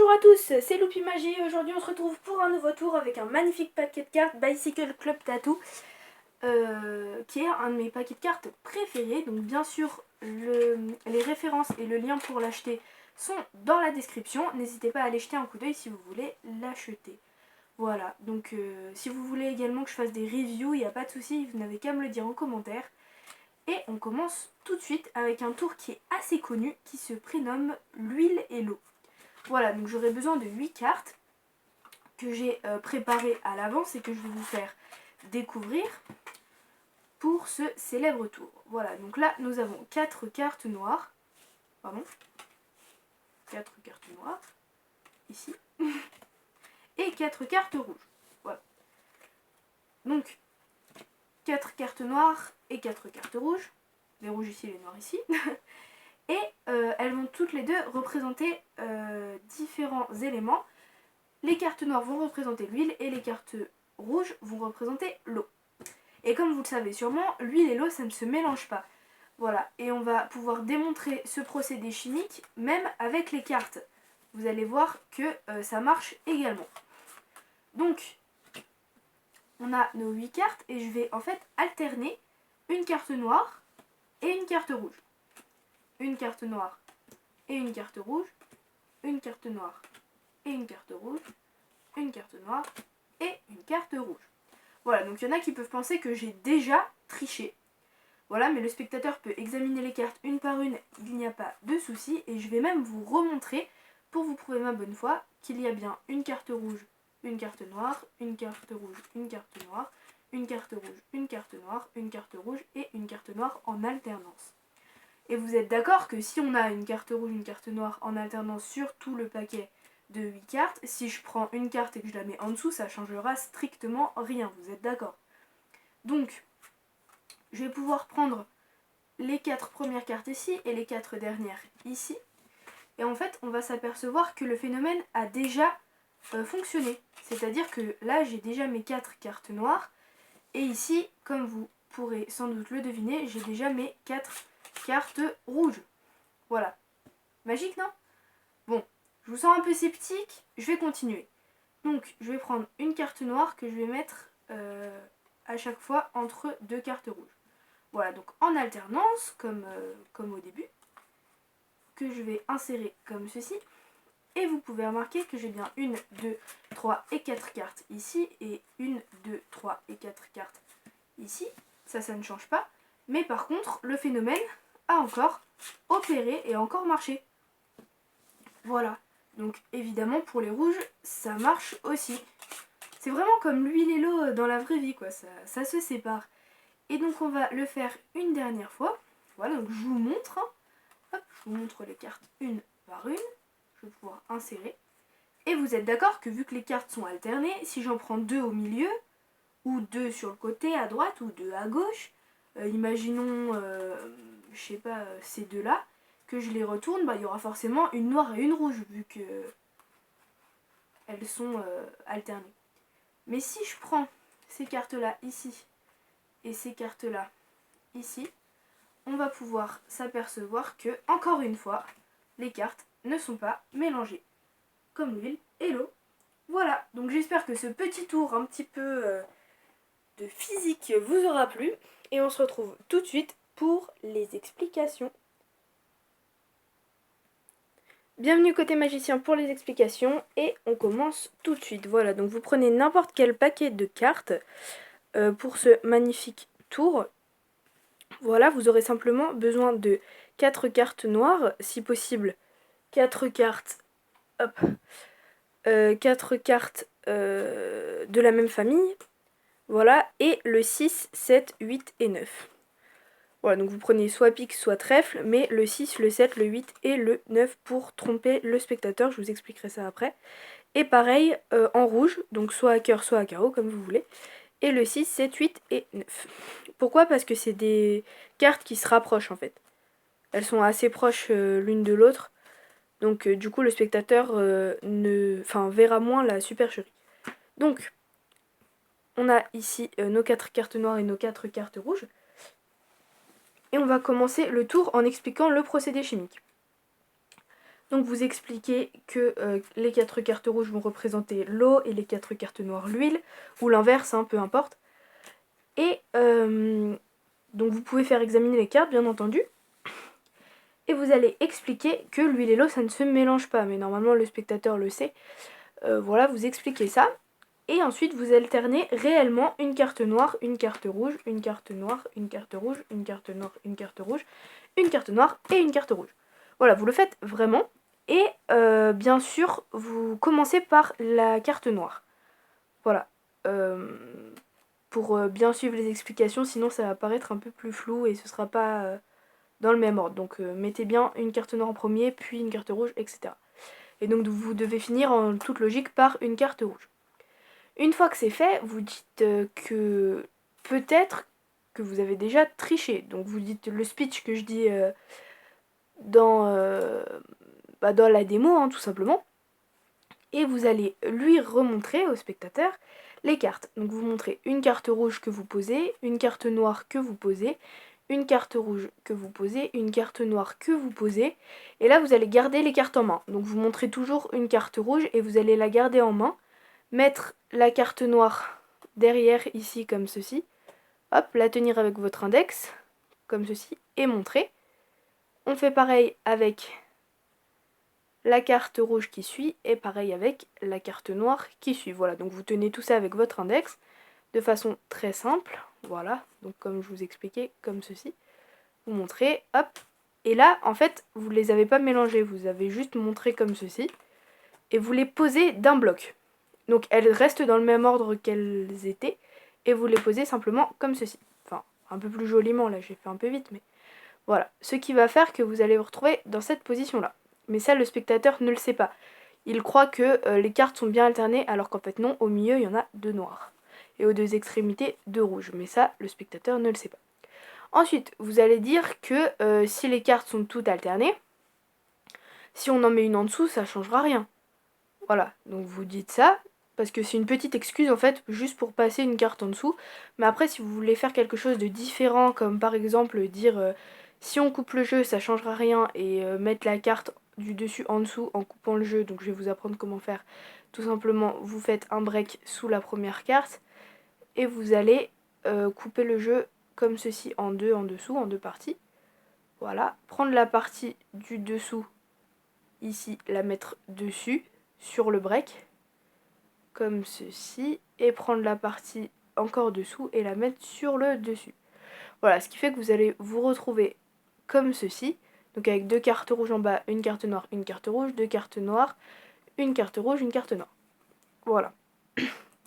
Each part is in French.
Bonjour à tous, c'est Loupi Magie. Aujourd'hui on se retrouve pour un nouveau tour avec un magnifique paquet de cartes Bicycle Club Tattoo qui est un de mes paquets de cartes préférés. Donc bien sûr les références et le lien pour l'acheter sont dans la description. N'hésitez pas à aller jeter un coup d'œil si vous voulez l'acheter. Voilà, donc si vous voulez également que je fasse des reviews, il n'y a pas de souci, vous n'avez qu'à me le dire en commentaire. Et on commence tout de suite avec un tour qui est assez connu, qui se prénomme l'huile et l'eau. Voilà, donc j'aurai besoin de 8 cartes que j'ai préparées à l'avance et que je vais vous faire découvrir pour ce célèbre tour. Voilà, donc là nous avons 4 cartes noires, pardon, 4 cartes noires, ici, et 4 cartes rouges. Voilà. Donc 4 cartes noires et 4 cartes rouges, les rouges ici, les noirs ici. Et elles vont toutes les deux représenter différents éléments. Les cartes noires vont représenter l'huile et les cartes rouges vont représenter l'eau. Et comme vous le savez sûrement, l'huile et l'eau ça ne se mélange pas. Voilà, et on va pouvoir démontrer ce procédé chimique même avec les cartes. Vous allez voir que ça marche également. Donc, on a nos 8 cartes et je vais en fait alterner une carte noire et une carte rouge. Une carte noire et une carte rouge, une carte noire et une carte rouge, une carte noire et une carte rouge. Voilà, donc il y en a qui peuvent penser que j'ai déjà triché. Voilà, mais le spectateur peut examiner les cartes une par une, il n'y a pas de souci. Et je vais même vous remontrer, pour vous prouver ma bonne foi, qu'il y a bien une carte rouge, une carte noire, une carte rouge, une carte noire, une carte rouge, une carte noire, une carte rouge et une carte noire en alternance. Et vous êtes d'accord que si on a une carte rouge, une carte noire en alternance sur tout le paquet de 8 cartes, si je prends une carte et que je la mets en dessous, ça changera strictement rien, vous êtes d'accord? Donc, je vais pouvoir prendre les 4 premières cartes ici et les 4 dernières ici. Et en fait, on va s'apercevoir que le phénomène a déjà fonctionné. C'est-à-dire que là, j'ai déjà mes 4 cartes noires. Et ici, comme vous pourrez sans doute le deviner, j'ai déjà mes 4 cartes rouges. Voilà. Magique, non? Bon, je vous sens un peu sceptique, je vais continuer. Donc, je vais prendre une carte noire que je vais mettre à chaque fois entre 2 cartes rouges. Voilà, donc en alternance, comme au début, que je vais insérer comme ceci. Et vous pouvez remarquer que j'ai bien 1, 2, 3 et 4 cartes ici, et 1, 2, 3 et 4 cartes ici. Ça ne change pas. Mais par contre, le phénomène a encore opéré et encore marché. Voilà. Donc évidemment, pour les rouges, ça marche aussi. C'est vraiment comme l'huile et l'eau dans la vraie vie, quoi. Ça se sépare. Et donc on va le faire une dernière fois. Voilà, donc je vous montre. Hop, je vous montre les cartes une par une. Je vais pouvoir insérer. Et vous êtes d'accord que vu que les cartes sont alternées, si j'en prends 2 au milieu, ou 2 sur le côté à droite, ou 2 à gauche, imaginons, je sais pas, ces deux-là, que je les retourne, bah, il y aura forcément une noire et une rouge, vu que elles sont alternées. Mais si je prends ces cartes-là ici, et ces cartes-là ici, on va pouvoir s'apercevoir que, encore une fois, les cartes ne sont pas mélangées, comme l'huile et l'eau. Voilà, donc j'espère que ce petit tour un petit peu de physique vous aura plu, et on se retrouve tout de suite pour les explications. Bienvenue côté magicien pour les explications, et on commence tout de suite. Voilà, donc vous prenez n'importe quel paquet de cartes pour ce magnifique tour. Voilà, vous aurez simplement besoin de 4 cartes noires, si possible 4 cartes, hop, 4 cartes de la même famille, voilà, et le 6, 7, 8 et 9. Voilà, donc vous prenez soit pique, soit trèfle, mais le 6, le 7, le 8 et le 9 pour tromper le spectateur, je vous expliquerai ça après. Et pareil en rouge, donc soit à cœur, soit à carreau, comme vous voulez. Et le 6, 7, 8 et 9. Pourquoi? Parce que c'est des cartes qui se rapprochent en fait. Elles sont assez proches l'une de l'autre. Donc du coup le spectateur verra moins la supercherie. Donc on a ici nos 4 cartes noires et nos 4 cartes rouges. Et on va commencer le tour en expliquant le procédé chimique. Donc vous expliquez que les 4 cartes rouges vont représenter l'eau et les 4 cartes noires l'huile, ou l'inverse, hein, peu importe. Et donc vous pouvez faire examiner les cartes, bien entendu. Et vous allez expliquer que l'huile et l'eau, ça ne se mélange pas, mais normalement le spectateur le sait. Voilà, vous expliquez ça. Et ensuite, vous alternez réellement une carte noire, une carte rouge, une carte noire, une carte rouge, une carte noire, une carte rouge, une carte noire et une carte rouge. Voilà, vous le faites vraiment. Et bien sûr, vous commencez par la carte noire. Voilà. Pour bien suivre les explications, sinon ça va paraître un peu plus flou et ce sera pas dans le même ordre. Donc mettez bien une carte noire en premier, puis une carte rouge, etc. Et donc vous devez finir en toute logique par une carte rouge. Une fois que c'est fait, vous dites que peut-être que vous avez déjà triché. Donc vous dites le speech que je dis dans la démo, hein, tout simplement. Et vous allez lui remontrer au spectateur les cartes. Donc vous montrez une carte rouge que vous posez, une carte noire que vous posez, une carte rouge que vous posez, une carte noire que vous posez. Et là, vous allez garder les cartes en main. Donc vous montrez toujours une carte rouge et vous allez la garder en main. Mettre la carte noire derrière ici comme ceci. Hop, la tenir avec votre index comme ceci et montrer. On fait pareil avec la carte rouge qui suit et pareil avec la carte noire qui suit. Voilà, donc vous tenez tout ça avec votre index de façon très simple. Voilà, donc comme je vous expliquais, comme ceci. Vous montrez, hop. Et là, en fait, vous ne les avez pas mélangés, vous avez juste montré comme ceci. Et vous les posez d'un bloc. Donc elles restent dans le même ordre qu'elles étaient. Et vous les posez simplement comme ceci. Enfin, un peu plus joliment, là j'ai fait un peu vite, mais voilà. Ce qui va faire que vous allez vous retrouver dans cette position-là. Mais ça, le spectateur ne le sait pas. Il croit que les cartes sont bien alternées, alors qu'en fait non, au milieu, il y en a 2 noirs. Et aux 2 extrémités, 2 rouges. Mais ça, le spectateur ne le sait pas. Ensuite, vous allez dire que si les cartes sont toutes alternées, si on en met une en dessous, ça changera rien. Voilà, donc vous dites ça, parce que c'est une petite excuse en fait, juste pour passer une carte en dessous. Mais après, si vous voulez faire quelque chose de différent, comme par exemple dire si on coupe le jeu, ça changera rien, et mettre la carte du dessus en dessous en coupant le jeu, donc je vais vous apprendre comment faire. Tout simplement, vous faites un break sous la première carte, et vous allez couper le jeu comme ceci en deux, en dessous, en 2 parties. Voilà, prendre la partie du dessous, ici, la mettre dessus, sur le break, comme ceci, et prendre la partie encore dessous et la mettre sur le dessus. Voilà, ce qui fait que vous allez vous retrouver comme ceci, donc avec 2 cartes rouges en bas, une carte noire, une carte rouge, 2 cartes noires, une carte rouge, une carte noire. Voilà.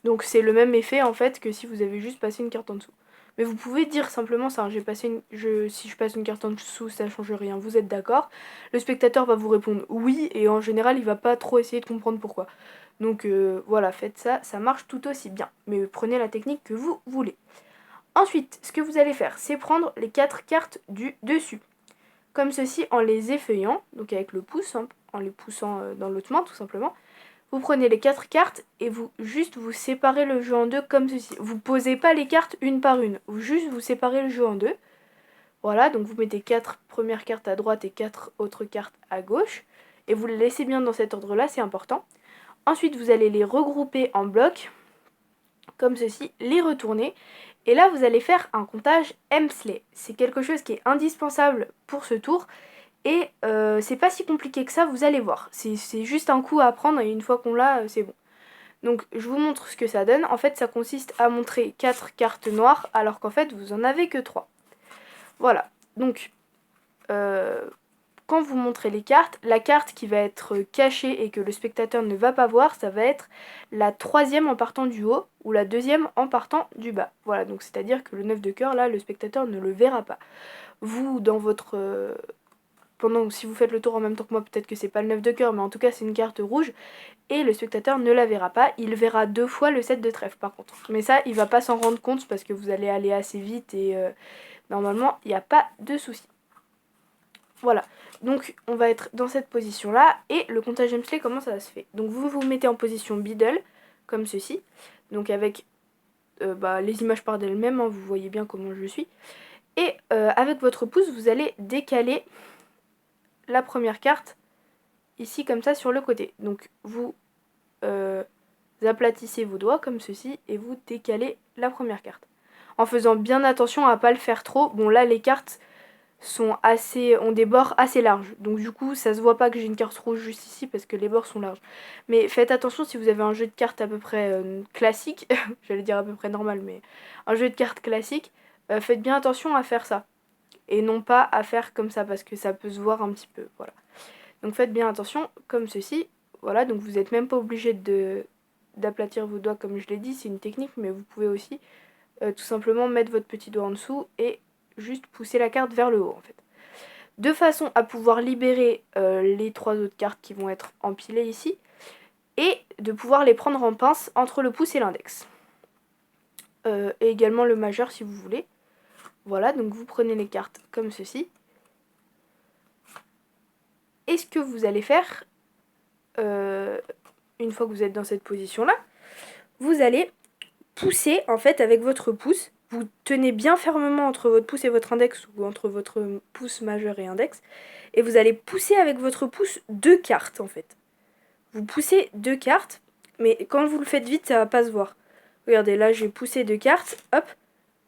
Donc c'est le même effet en fait que si vous avez juste passé une carte en dessous. Mais vous pouvez dire simplement ça, j'ai passé si je passe une carte en dessous, ça change rien, vous êtes d'accord? Le spectateur va vous répondre oui, et en général il va pas trop essayer de comprendre pourquoi. Donc voilà, faites ça, ça marche tout aussi bien. Mais prenez la technique que vous voulez. Ensuite, ce que vous allez faire, c'est prendre les 4 cartes du dessus. Comme ceci, en les effeuillant, donc avec le pouce, hein, en les poussant dans l'autre main tout simplement. Vous prenez les 4 cartes et vous séparez le jeu en deux comme ceci. Vous posez pas les cartes une par une, vous séparez le jeu en deux. Voilà, donc vous mettez 4 premières cartes à droite et 4 autres cartes à gauche. Et vous les laissez bien dans cet ordre-là, c'est important. Ensuite, vous allez les regrouper en blocs, comme ceci, les retourner. Et là, vous allez faire un comptage Hemsley. C'est quelque chose qui est indispensable pour ce tour. Et c'est pas si compliqué que ça, vous allez voir. C'est juste un coup à apprendre et une fois qu'on l'a, c'est bon. Donc je vous montre ce que ça donne. En fait, ça consiste à montrer 4 cartes noires alors qu'en fait, vous en avez que 3. Voilà. Donc, quand vous montrez les cartes, la carte qui va être cachée et que le spectateur ne va pas voir, ça va être la 3e en partant du haut ou la 2e en partant du bas. Voilà, donc c'est-à-dire que le 9 de cœur, là, le spectateur ne le verra pas. Vous, dans votre... si vous faites le tour en même temps que moi, peut-être que c'est pas le 9 de cœur, mais en tout cas c'est une carte rouge, et le spectateur ne la verra pas. Il verra 2 fois le 7 de trèfle par contre. Mais ça, il va pas s'en rendre compte parce que vous allez aller assez vite et normalement, il n'y a pas de souci. Voilà, donc on va être dans cette position-là, et le comptage Hemsley, comment ça se fait? Donc vous vous mettez en position middle, comme ceci, donc avec les images par d'elles-mêmes, hein, vous voyez bien comment je suis, et avec votre pouce, vous allez décaler la première carte ici comme ça sur le côté. Donc vous aplatissez vos doigts comme ceci et vous décalez la première carte. En faisant bien attention à pas le faire trop. Bon là les cartes ont des bords assez larges. Donc du coup ça se voit pas que j'ai une carte rouge juste ici parce que les bords sont larges. Mais faites attention si vous avez un jeu de cartes à peu près classique, j'allais dire à peu près normal, mais un jeu de cartes classique, faites bien attention à faire ça. Et non pas à faire comme ça parce que ça peut se voir un petit peu. Voilà. Donc faites bien attention comme ceci. Voilà, donc vous n'êtes même pas obligé d'aplatir vos doigts comme je l'ai dit, c'est une technique, mais vous pouvez aussi tout simplement mettre votre petit doigt en dessous et juste pousser la carte vers le haut en fait. De façon à pouvoir libérer les 3 autres cartes qui vont être empilées ici et de pouvoir les prendre en pince entre le pouce et l'index. Et également le majeur si vous voulez. Voilà, donc vous prenez les cartes comme ceci. Et ce que vous allez faire, une fois que vous êtes dans cette position-là, vous allez pousser en fait avec votre pouce. Vous tenez bien fermement entre votre pouce et votre index ou entre votre pouce majeur et index. Et vous allez pousser avec votre pouce 2 cartes en fait. Vous poussez 2 cartes, mais quand vous le faites vite, ça va pas se voir. Regardez, là j'ai poussé 2 cartes, hop,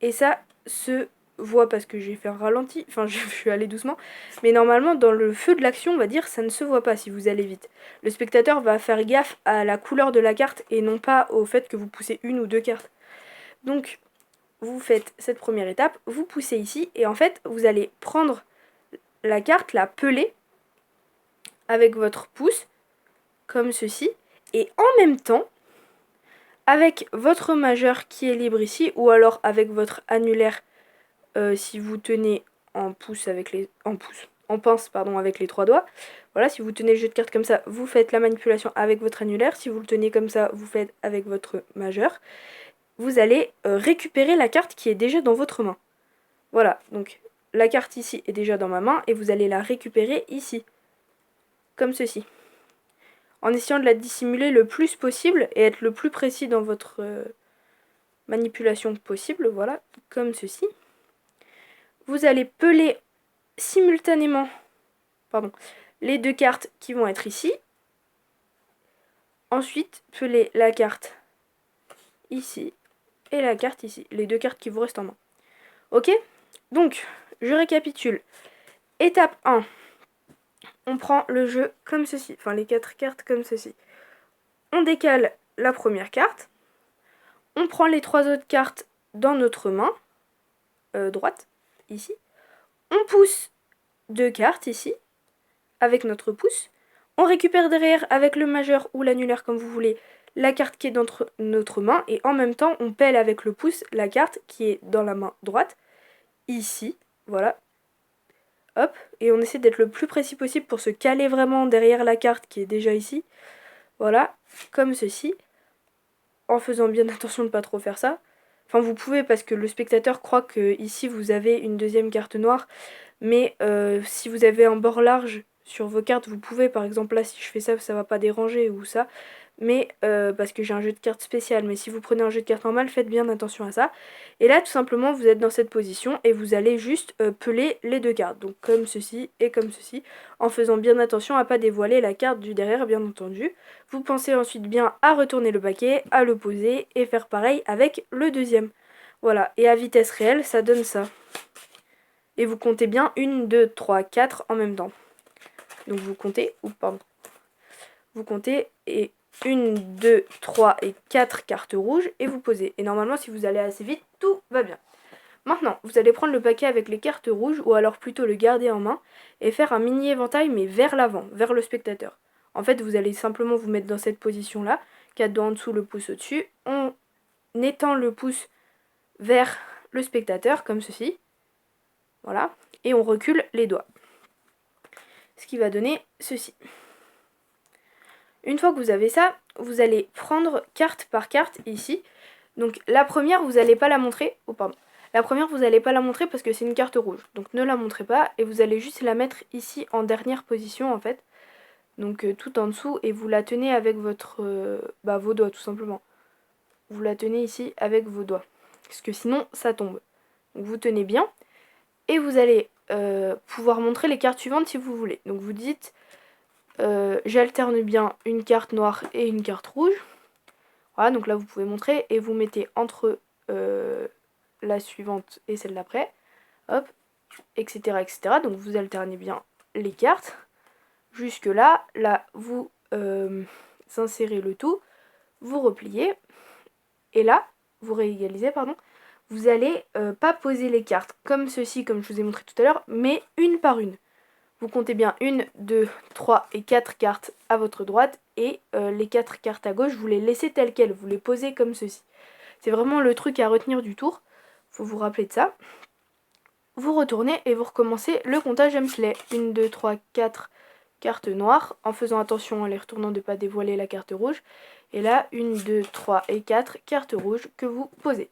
et ça se voit parce que j'ai fait un ralenti, enfin je suis allée doucement, mais normalement dans le feu de l'action on va dire ça ne se voit pas si vous allez vite. Le spectateur va faire gaffe à la couleur de la carte et non pas au fait que vous poussez 1 ou 2 cartes. Donc vous faites cette première étape, vous poussez ici et en fait vous allez prendre la carte, la peler avec votre pouce comme ceci et en même temps avec votre majeur qui est libre ici ou alors avec votre annulaire si vous tenez en pince avec les 3 doigts. Voilà, si vous tenez le jeu de cartes comme ça, vous faites la manipulation avec votre annulaire. Si vous le tenez comme ça, vous faites avec votre majeur. Vous allez récupérer la carte qui est déjà dans votre main. Voilà, donc la carte ici est déjà dans ma main et vous allez la récupérer ici. Comme ceci. En essayant de la dissimuler le plus possible et être le plus précis dans votre manipulation possible. Voilà, comme ceci. Vous allez peler simultanément les 2 cartes qui vont être ici. Ensuite, peler la carte ici et la carte ici. Les 2 cartes qui vous restent en main. Ok? Donc, je récapitule. Étape 1. On prend le jeu comme ceci. Enfin, les 4 cartes comme ceci. On décale la première carte. On prend les 3 autres cartes dans notre main. Droite. Ici. On pousse 2 cartes ici. Avec notre pouce. On récupère derrière avec le majeur ou l'annulaire comme vous voulez la carte qui est dans notre main et en même temps on pèle avec le pouce la carte qui est dans la main droite ici, voilà, hop, et on essaie d'être le plus précis possible pour se caler vraiment derrière la carte qui est déjà ici, voilà, comme ceci, en faisant bien attention de ne pas trop faire ça. Enfin vous pouvez parce que le spectateur croit que ici vous avez une deuxième carte noire, mais si vous avez un bord large sur vos cartes, vous pouvez, par exemple là si je fais ça, ça va pas déranger ou ça, mais parce que j'ai un jeu de cartes spécial, mais si vous prenez un jeu de cartes normal, faites bien attention à ça. Et là tout simplement vous êtes dans cette position et vous allez juste peler les 2 cartes, donc comme ceci et comme ceci, en faisant bien attention à pas dévoiler la carte du derrière bien entendu. Vous pensez ensuite bien à retourner le paquet, à le poser et faire pareil avec le deuxième. Voilà, et à vitesse réelle ça donne ça. Et vous comptez bien 1, 2, 3, 4 en même temps. Donc vous comptez, vous comptez et 1, 2, 3 et 4 cartes rouges et vous posez. Et normalement si vous allez assez vite, tout va bien. Maintenant, vous allez prendre le paquet avec les cartes rouges ou alors plutôt le garder en main et faire un mini éventail mais vers l'avant, vers le spectateur. En fait, vous allez simplement vous mettre dans cette position là, 4 doigts en dessous, le pouce au-dessus. On étend le pouce vers le spectateur comme ceci. Voilà, et on recule les doigts. Ce qui va donner ceci. Une fois que vous avez ça, vous allez prendre carte par carte ici. Donc la première, vous n'allez pas la montrer. Oh pardon. La première, vous n'allez pas la montrer parce que c'est une carte rouge. Donc ne la montrez pas et vous allez juste la mettre ici en dernière position en fait. Donc tout en dessous et vous la tenez avec votre vos doigts tout simplement. Vous la tenez ici avec vos doigts. Parce que sinon ça tombe. Donc vous tenez bien. Et vous allez pouvoir montrer les cartes suivantes si vous voulez. Donc vous dites j'alterne bien une carte noire et une carte rouge. Voilà, donc là vous pouvez montrer et vous mettez entre la suivante et celle d'après, hop, etc., etc. Donc vous alternez bien les cartes. Jusque là, vous insérez le tout, vous repliez, et là, vous réégalisez, pardon. Vous allez pas poser les cartes comme ceci, comme je vous ai montré tout à l'heure, mais une par une. Vous comptez bien 1, 2, 3 et 4 cartes à votre droite, et les 4 cartes à gauche, vous les laissez telles quelles, vous les posez comme ceci. C'est vraiment le truc à retenir du tour, faut vous rappeler de ça. Vous retournez et vous recommencez le comptage Hemsley. 1, 2, 3, 4 cartes noires, en faisant attention en les retournant de ne pas dévoiler la carte rouge. Et là, 1, 2, 3 et 4 cartes rouges que vous posez.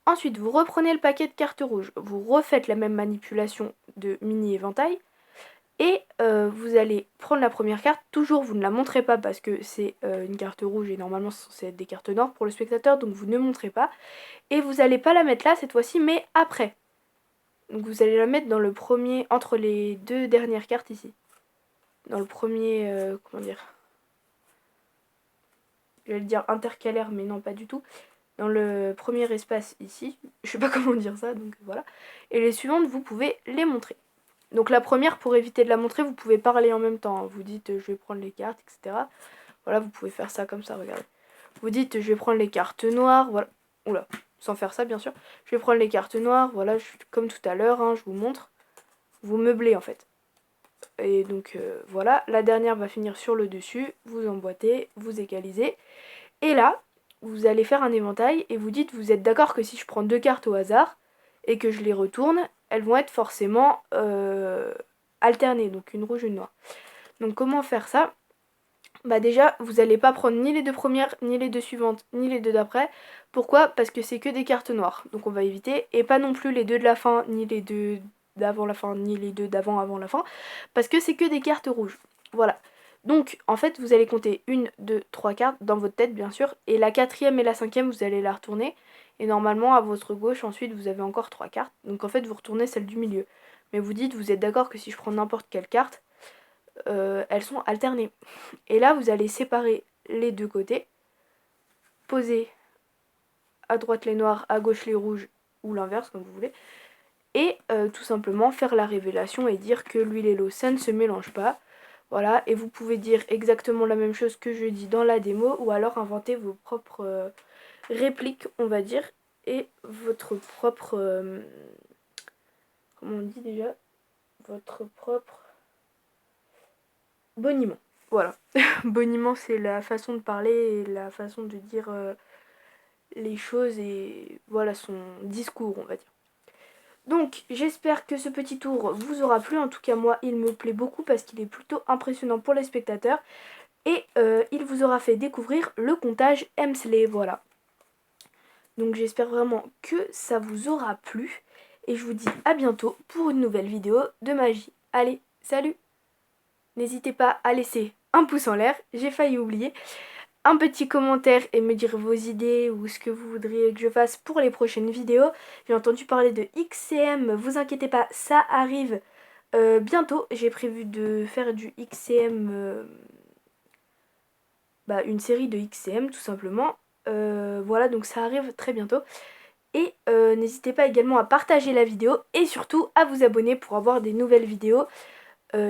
Ensuite, vous reprenez le paquet de cartes rouges, vous refaites la même manipulation de mini éventail. Et vous allez prendre la première carte, toujours vous ne la montrez pas parce que c'est une carte rouge et normalement c'est censé être des cartes noires pour le spectateur, donc vous ne montrez pas. Et vous n'allez pas la mettre là cette fois-ci, mais après. Donc vous allez la mettre dans le premier, entre les deux dernières cartes ici. Dans le premier, comment dire, je vais le dire intercalaire, mais non pas du tout. Dans le premier espace ici, je sais pas comment dire ça, donc voilà. Et les suivantes, vous pouvez les montrer. Donc la première, pour éviter de la montrer, vous pouvez parler en même temps. Vous dites je vais prendre les cartes, etc. Voilà, vous pouvez faire ça comme ça, regardez. Vous dites je vais prendre les cartes noires, voilà. Oula, sans faire ça bien sûr. Je vais prendre les cartes noires, voilà, comme tout à l'heure, hein, je vous montre. Vous meublez en fait. Et donc voilà, la dernière va finir sur le dessus, vous emboîtez, vous égalisez. Et là, vous allez faire un éventail et vous dites, vous êtes d'accord que si je prends 2 cartes au hasard et que je les retourne, elles vont être forcément alternées, donc une rouge, une noire. Donc comment faire ça? Bah déjà, vous n'allez pas prendre ni les 2 premières, ni les 2 suivantes, ni les 2 d'après. Pourquoi? Parce que c'est que des cartes noires, donc on va éviter. Et pas non plus les 2 de la fin, ni les 2 d'avant la fin, ni les 2 d'avant avant la fin, parce que c'est que des cartes rouges. Voilà. Donc en fait, vous allez compter 1, 2, 3 cartes dans votre tête bien sûr, et la 4e et la 5e, vous allez la retourner. Et normalement, à votre gauche, ensuite, vous avez encore 3 cartes. Donc en fait, vous retournez celle du milieu. Mais vous dites, vous êtes d'accord que si je prends n'importe quelle carte, elles sont alternées. Et là, vous allez séparer les deux côtés, poser à droite les noirs, à gauche les rouges, ou l'inverse, comme vous voulez, et tout simplement faire la révélation et dire que l'huile et l'eau, ça ne se mélange pas. Voilà, et vous pouvez dire exactement la même chose que je dis dans la démo, ou alors inventer vos propres répliques, on va dire, et votre propre... comment on dit déjà? Votre propre... boniment. Voilà. Boniment, c'est la façon de parler et la façon de dire les choses et voilà son discours, on va dire. Donc, j'espère que ce petit tour vous aura plu. En tout cas, moi, il me plaît beaucoup parce qu'il est plutôt impressionnant pour les spectateurs. Et il vous aura fait découvrir le comptage Hemsley, voilà. Donc, j'espère vraiment que ça vous aura plu. Et je vous dis à bientôt pour une nouvelle vidéo de magie. Allez, salut! N'hésitez pas à laisser un pouce en l'air, j'ai failli oublier, un petit commentaire et me dire vos idées ou ce que vous voudriez que je fasse pour les prochaines vidéos. J'ai entendu parler de XCM, vous inquiétez pas, ça arrive bientôt. J'ai prévu de faire du XCM, une série de XCM tout simplement. Voilà, donc ça arrive très bientôt. Et n'hésitez pas également à partager la vidéo et surtout à vous abonner pour avoir des nouvelles vidéos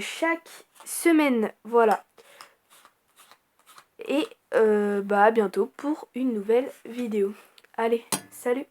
chaque semaine. Voilà. Et à bientôt pour une nouvelle vidéo. Allez, salut!